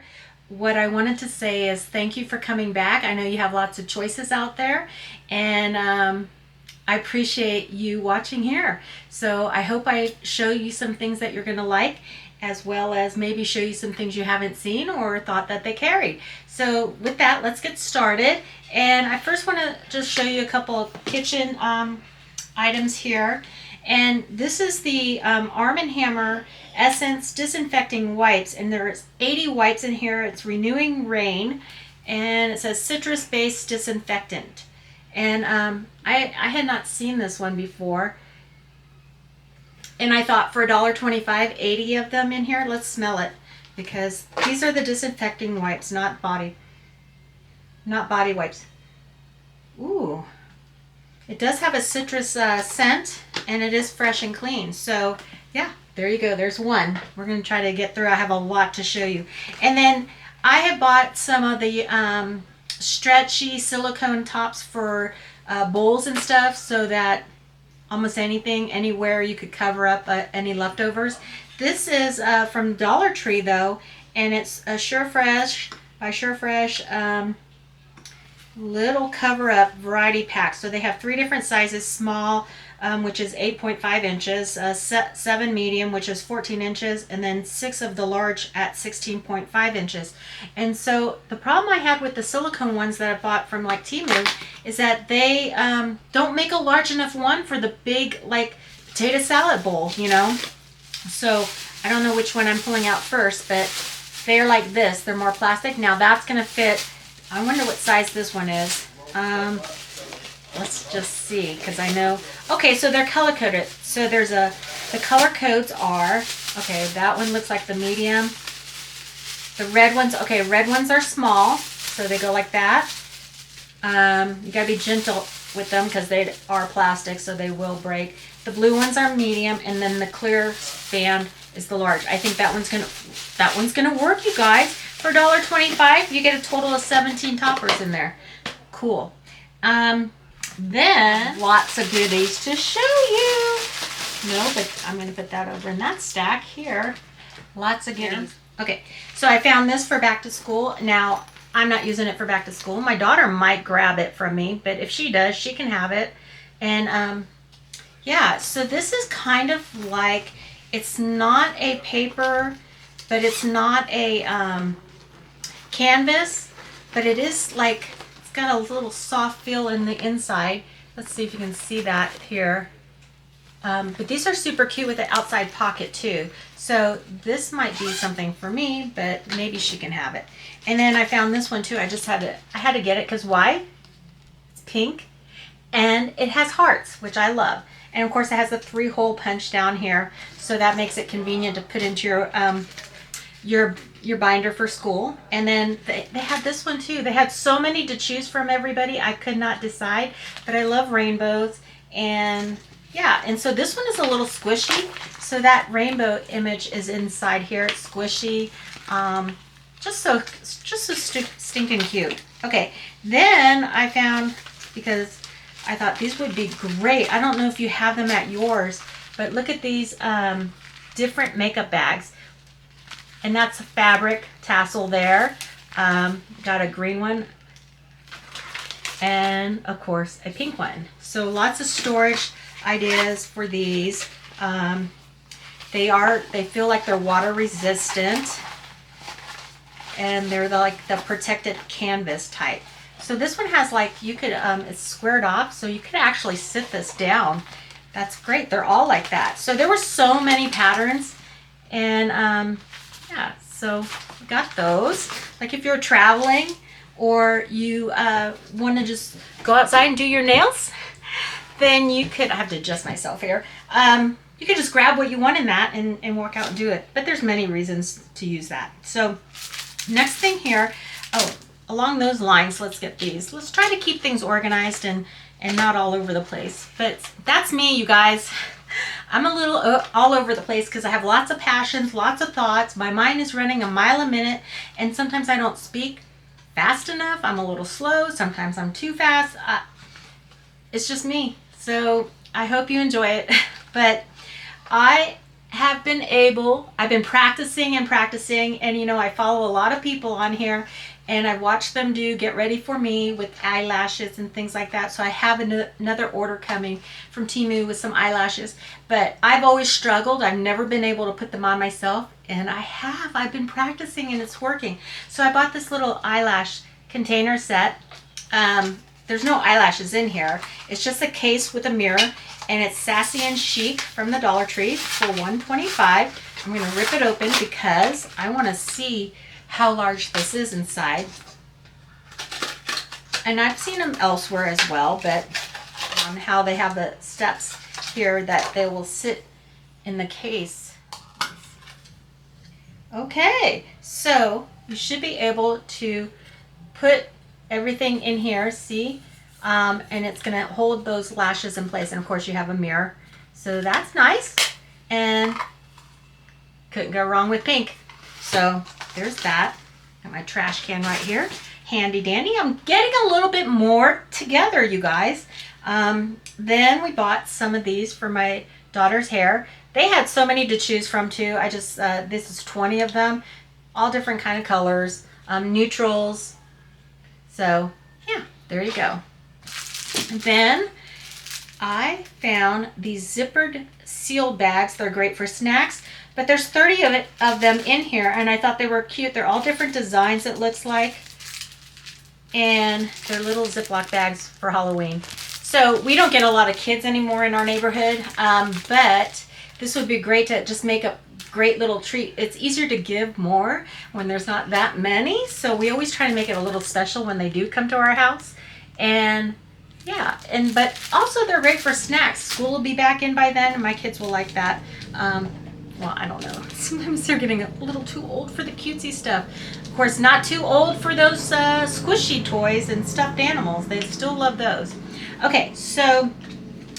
here. What I wanted to say is thank you for coming back. I know you have lots of choices out there, and I appreciate you watching here. So I hope I show you some things that you're going to like, as well as maybe show you some things you haven't seen or thought that they carried. So with that, let's get started. And I first want to just show you a couple of kitchen items here. And this is the Arm & Hammer Essence Disinfecting Wipes, and there's 80 wipes in here. It's Renewing Rain, and it says citrus-based disinfectant. And I had not seen this one before, and I thought for $1.25, 80 of them in here. Let's smell it, because these are the disinfecting wipes, not body wipes. Ooh. It does have a citrus scent, and it is fresh and clean. So yeah, there you go. There's one. We're going to try to get through. I have a lot to show you. And then I have bought some of the stretchy silicone tops for bowls and stuff, so that almost anything, anywhere, you could cover up any leftovers. This is from DollarTree though, and it's a SureFresh by SureFresh little cover up variety pack. So they have 3 different sizes: small, which is 8.5 inches, 7 medium, which is 14 inches, and then 6 of the large at 16.5 inches. And so the problem I had with the silicone ones that I bought from like Temu is that they don't make a large enough one for the big, like, potato salad bowl, you know. So I don't know which one I'm pulling out first, but they're like this. They're more plastic. Now that's going to fit. I wonder what size this one is. Let's just see, because I know. Okay, so they're color coded. So there's the color codes are, okay, that one looks like the medium. The red ones, okay, red ones are small, so they go like that. You gotta be gentle with them because they are plastic, so they will break. The blue ones are medium, and then the clear band is the large. I think that one's gonna work, you guys. For $1.25, you get a total of 17 toppers in there. Cool. Then lots of goodies to show you. No, but I'm going to put that over in that stack here. Lots of goodies. Okay, so I found this for back to school. Now, I'm not using it for back to school. My daughter might grab it from me, but if she does, she can have it. And yeah, so this is kind of like, it's not a paper, but it's not a canvas, but it is like, it's got a little soft feel in the inside. Let's see if you can see that here. But these are super cute with the outside pocket too. So this might be something for me, but maybe she can have it. And then I found this one too. I had to get it because why? It's pink and it has hearts, which I love. And of course it has the 3-hole punch down here, so that makes it convenient to put into your binder for school. And then they had this one too. They had so many to choose from, everybody. I could not decide, but I love rainbows. And yeah, and so this one is a little squishy, so that rainbow image is inside here. It's squishy, just so stinking cute. Okay, then I found, because I thought these would be great, I don't know if you have them at yours, but look at these different makeup bags. And that's a fabric tassel there. Got a green one. And of course a pink one. So lots of storage ideas for these. They feel like they're water resistant. And they're like the protected canvas type. So this one has like, you could, it's squared off, so you could actually sit this down. That's great. They're all like that. So there were so many patterns. And yeah, so we got those. Like if you're traveling or you want to just go outside and do your nails, then you could, I have to adjust myself here. You could just grab what you want in that and walk out and do it. But there's many reasons to use that. So next thing here, oh, along those lines, let's get these. Let's try to keep things organized and not all over the place. But that's me, you guys. I'm a little all over the place because I have lots of passions, lots of thoughts. My mind is running a mile a minute, and sometimes I don't speak fast enough. I'm a little slow. Sometimes I'm too fast. It's just me. So I hope you enjoy it. But I have been able, I've been practicing and practicing, and you know, I follow a lot of people on here, and I watch them do Get Ready For Me with eyelashes and things like that. So I have another order coming from Temu with some eyelashes, but I've always struggled. I've never been able to put them on myself, and I've been practicing and it's working. So I bought this little eyelash container set. There's no eyelashes in here. It's just a case with a mirror, and it's Sassy and Chic from the Dollar Tree for $1.25. I'm going to rip it open because I want to see how large this is inside. And I've seen them elsewhere as well, but on how they have the steps here that they will sit in the case. Okay, so you should be able to put everything in here, see? And it's gonna hold those lashes in place. And of course you have a mirror. So that's nice. And couldn't go wrong with pink. So there's that. Got my trash can right here. Handy dandy. I'm getting a little bit more together, you guys. Then we bought some of these for my daughter's hair. They had so many to choose from too. I just, this is 20 of them. All different kind of colors. Neutrals. So yeah, there you go. Then I found these zippered seal bags. They're great for snacks, but there's 30 of them in here, and I thought they were cute. They're all different designs, it looks like, and they're little Ziploc bags for Halloween. So we don't get a lot of kids anymore in our neighborhood, but this would be great to just make a great little treat. It's easier to give more when there's not that many, so we always try to make it a little special when they do come to our house. And yeah, but also they're great for snacks. School will be back in by then, and my kids will like that. Well, I don't know. Sometimes they're getting a little too old for the cutesy stuff. Of course, not too old for those squishy toys and stuffed animals. They still love those. Okay, so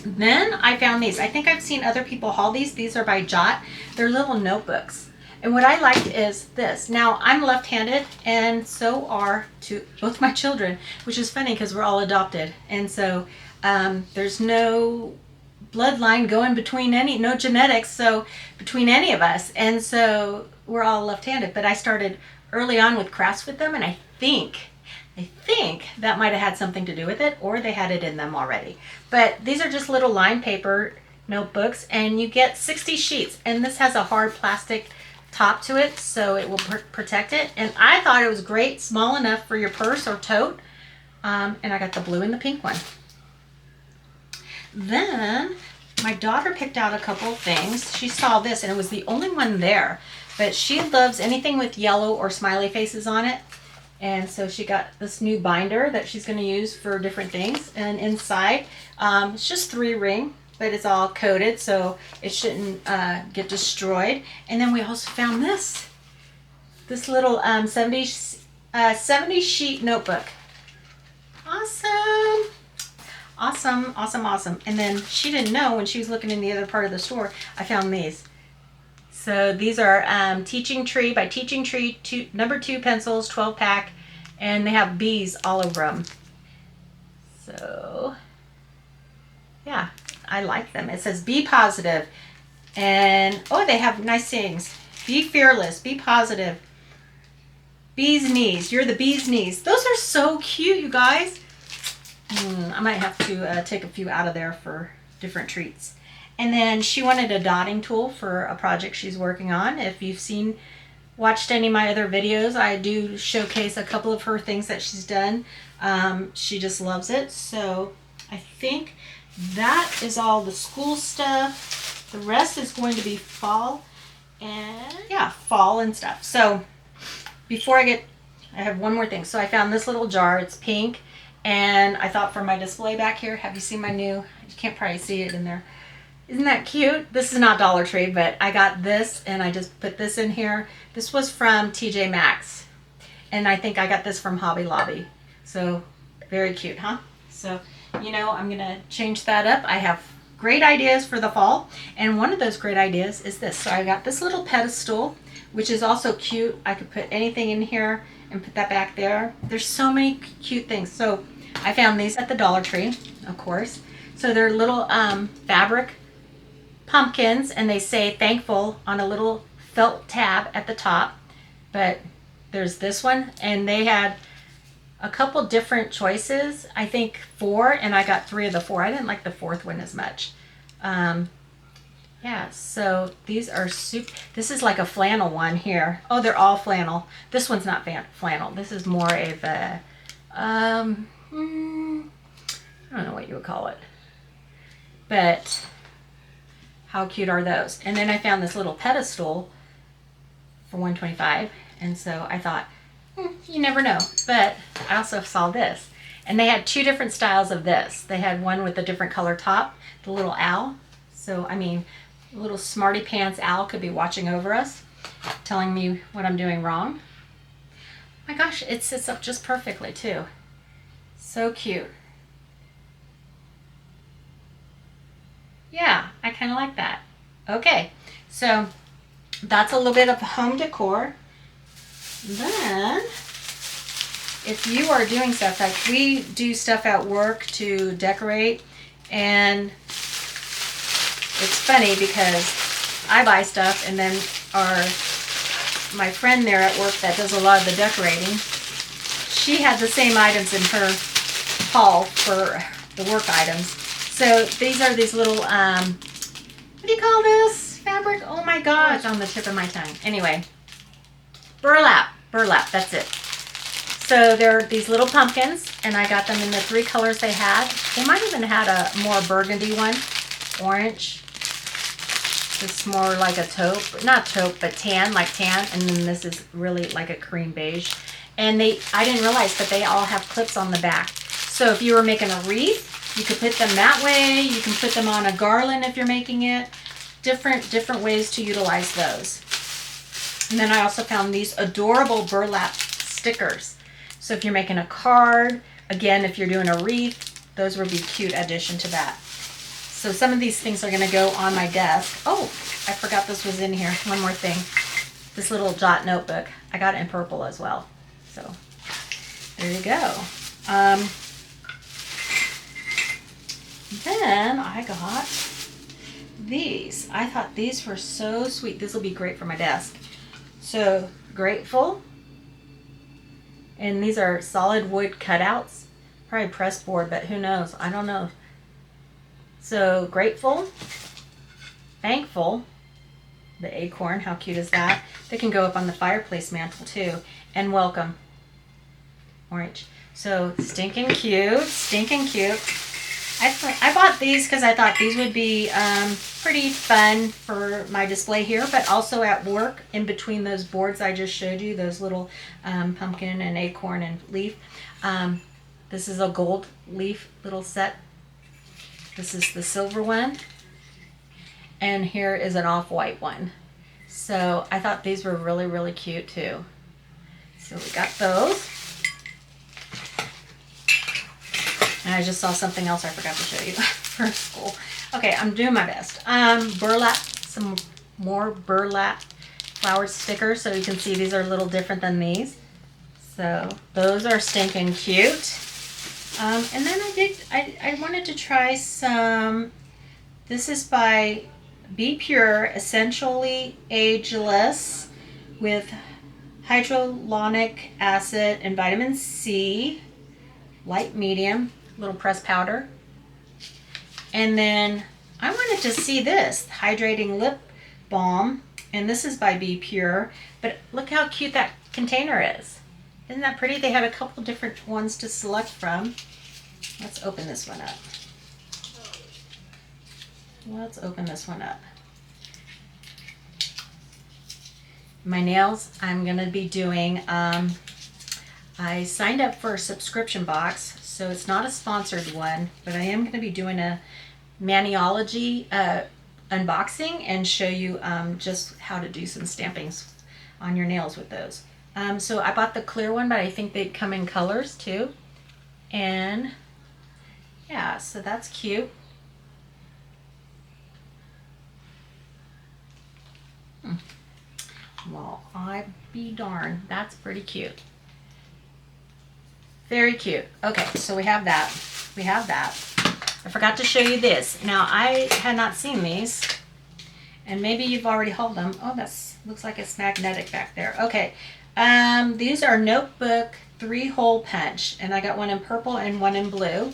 then I found these. I think I've seen other people haul these. These are by Jot. They're little notebooks. And what I liked is this. Now, I'm left-handed, and so are both my children, which is funny because we're all adopted. And so there's no bloodline going between no genetics, so between any of us. And so we're all left-handed. But I started early on with crafts with them, and I think that might have had something to do with it, or they had it in them already. But these are just little lined paper notebooks, and you get 60 sheets. And this has a hard plastic top to it, so it will protect it. And I thought it was great, small enough for your purse or tote. And I got the blue and the pink one. Then my daughter picked out a couple of things. She saw this, and it was the only one there. But she loves anything with yellow or smiley faces on it. And so she got this new binder that she's going to use for different things. And inside, it's just 3-ring. But it's all coated, so it shouldn't get destroyed. And then we also found this little 70 sheet notebook. Awesome. Awesome, awesome, awesome. And then she didn't know when she was looking in the other part of the store, I found these. So these are Teaching Tree by Teaching Tree, number 2 pencils, 12-pack, and they have bees all over them. So yeah, I like them. It says be positive, and oh, they have nice sayings. Be fearless, be positive. Bee's knees, you're the bee's knees. Those are so cute, you guys. I might have to take a few out of there for different treats. And then she wanted a dotting tool for a project she's working on. If you've watched any of my other videos, I do showcase a couple of her things that she's done. She just loves it. So I think that is all the school stuff. The rest is going to be fall and stuff. So before I have one more thing. So I found this little jar. It's pink. And I thought for my display back here, have you seen my new, you can't probably see it in there. Isn't that cute? This is not Dollar Tree, but I got this and I just put this in here. This was from TJ Maxx. And I think I got this from Hobby Lobby. So very cute, huh? So, you know, I'm going to change that up. I have great ideas for the fall. And one of those great ideas is this. So I got this little pedestal, which is also cute. I could put anything in here and put that back there. There's so many cute things. So I found these at the Dollar Tree, of course. So they're little fabric pumpkins, and they say thankful on a little felt tab at the top. But there's this one, and they had a couple different choices. I think 4, and I got 3 of the 4. I didn't like the 4th one as much. Yeah, so these are super. This is like a flannel one here. Oh, they're all flannel. This one's not flannel. This is more of a, I don't know what you would call it. But how cute are those? And then I found this little pedestal for $125, and so I thought, you never know. But I also saw this, and they had 2 different styles of this. They had one with a different color top, the little owl. So I mean, little smarty pants owl could be watching over us, telling me what I'm doing wrong. My gosh, it sits up just perfectly too. So cute. Yeah, I kind of like that. Okay, so that's a little bit of home decor. Then, if you are doing stuff, like we do stuff at work to decorate, and it's funny because I buy stuff, and then my friend there at work that does a lot of the decorating, she had the same items in her haul for the work items. So these are these little, what do you call this fabric? Oh my God, it's on the tip of my tongue. Anyway, burlap, that's it. So they're these little pumpkins, and I got them in the 3 colors they had. They might even had a more burgundy one, orange. This is more like a taupe, not taupe, but tan, like tan. And then this is really like a cream beige. And I didn't realize, but they all have clips on the back. So if you were making a wreath, you could put them that way. You can put them on a garland if you're making it. Different ways to utilize those. And then I also found these adorable burlap stickers. So if you're making a card, again, if you're doing a wreath, those would be a cute addition to that. So some of these things are going to go on my desk. Oh, I forgot this was in here. One more thing. This little jot notebook. I got it in purple as well. So there you go. Then I got these. I thought these were so sweet. This will be great for my desk. So grateful. And these are solid wood cutouts. Probably pressed board, but who knows? I don't know. So grateful, thankful, the acorn, how cute is that? They can go up on the fireplace mantle too. And welcome, orange. So stinking cute, stinking cute. I bought these because I thought these would be pretty fun for my display here, but also at work in between those boards I just showed you, those little pumpkin and acorn and leaf. This is a gold leaf little set. This is the silver one, and here is an off-white one. So I thought these were really, really cute too. So we got those. And I just saw something else I forgot to show you for school. Okay, I'm doing my best. Burlap, some more burlap flowered stickers, so you can see these are a little different than these. So those are stinking cute. And then I wanted to try some, this is by Be Pure, Essentially Ageless, with hyaluronic acid and vitamin C, light medium, little pressed powder. And then I wanted to see this, Hydrating Lip Balm, and this is by Be Pure, but look how cute that container is. Isn't that pretty? They had a couple different ones to select from. Let's open this one up. Let's open this one up. My nails, I'm going to be doing, I signed up for a subscription box, so it's not a sponsored one, but I am going to be doing a Maniology unboxing and show you just how to do some stampings on your nails with those. So I bought the clear one, but I think they come in colors too. And yeah, so that's cute. Well, I be darned, that's pretty cute. Very cute. Okay, so we have that. We have that. I forgot to show you this. Now, I had not seen these. And maybe you've already hauled them. Oh, that's looks like it's magnetic back there. Okay. These are notebook 3-hole punch, and I got one in purple and one in blue.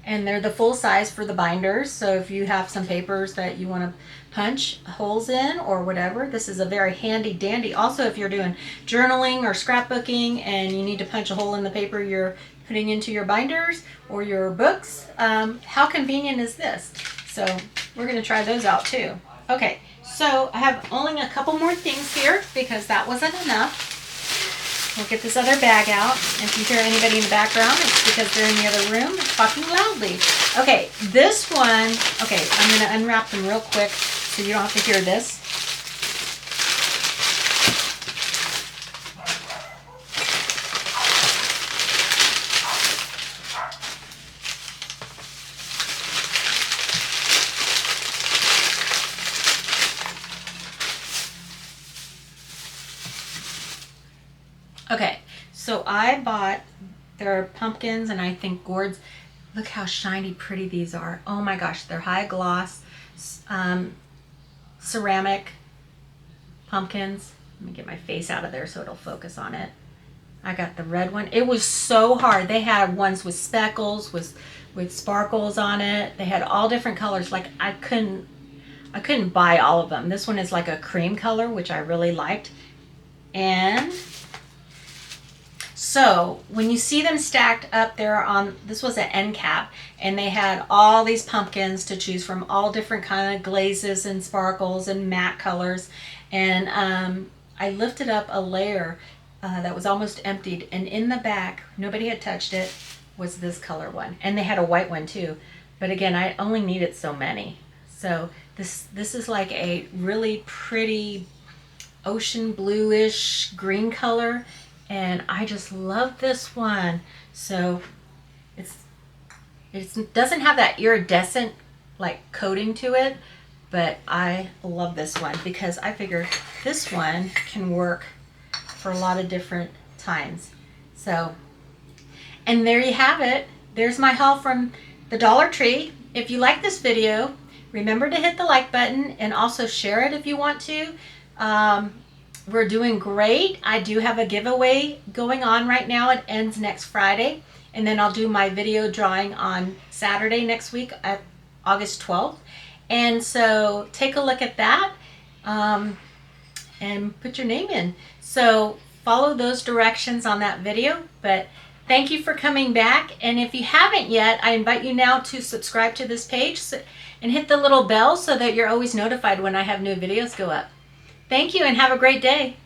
And they're the full size for the binders. So if you have some papers that you want to punch holes in or whatever, this is a very handy dandy. Also, if you're doing journaling or scrapbooking and you need to punch a hole in the paper you're putting into your binders or your books, how convenient is this? So we're going to try those out too. Okay, so I have only a couple more things here because that wasn't enough. We'll get this other bag out. If you hear anybody in the background, it's because they're in the other room talking loudly. Okay, this one, okay, I'm going to unwrap them real quick so you don't have to hear this. Okay, so I bought their pumpkins and I think gourds. Look how shiny pretty these are. Oh my gosh, they're high gloss ceramic pumpkins. Let me get my face out of there so it'll focus on it. I got the red one. It was so hard. They had ones with speckles, with sparkles on it. They had all different colors. Like I couldn't buy all of them. This one is like a cream color, which I really liked. And so when you see them stacked up there on, this was an end cap, and they had all these pumpkins to choose from, all different kind of glazes and sparkles and matte colors. And I lifted up a layer that was almost emptied, and in the back, nobody had touched it, was this color one. And they had a white one too. But again, I only needed so many. So this is like a really pretty ocean bluish green color. And I just love this one. So it doesn't have that iridescent like coating to it, but I love this one because I figure this one can work for a lot of different times. So, and there you have it. There's my haul from the Dollar Tree. If you like this video, remember to hit the like button and also share it if you want to. We're doing great. I do have a giveaway going on right now. It ends next Friday. And then I'll do my video drawing on Saturday next week at August 12th. And so take a look at that and put your name in. So follow those directions on that video. But thank you for coming back. And if you haven't yet, I invite you now to subscribe to this page and hit the little bell so that you're always notified when I have new videos go up. Thank you and have a great day.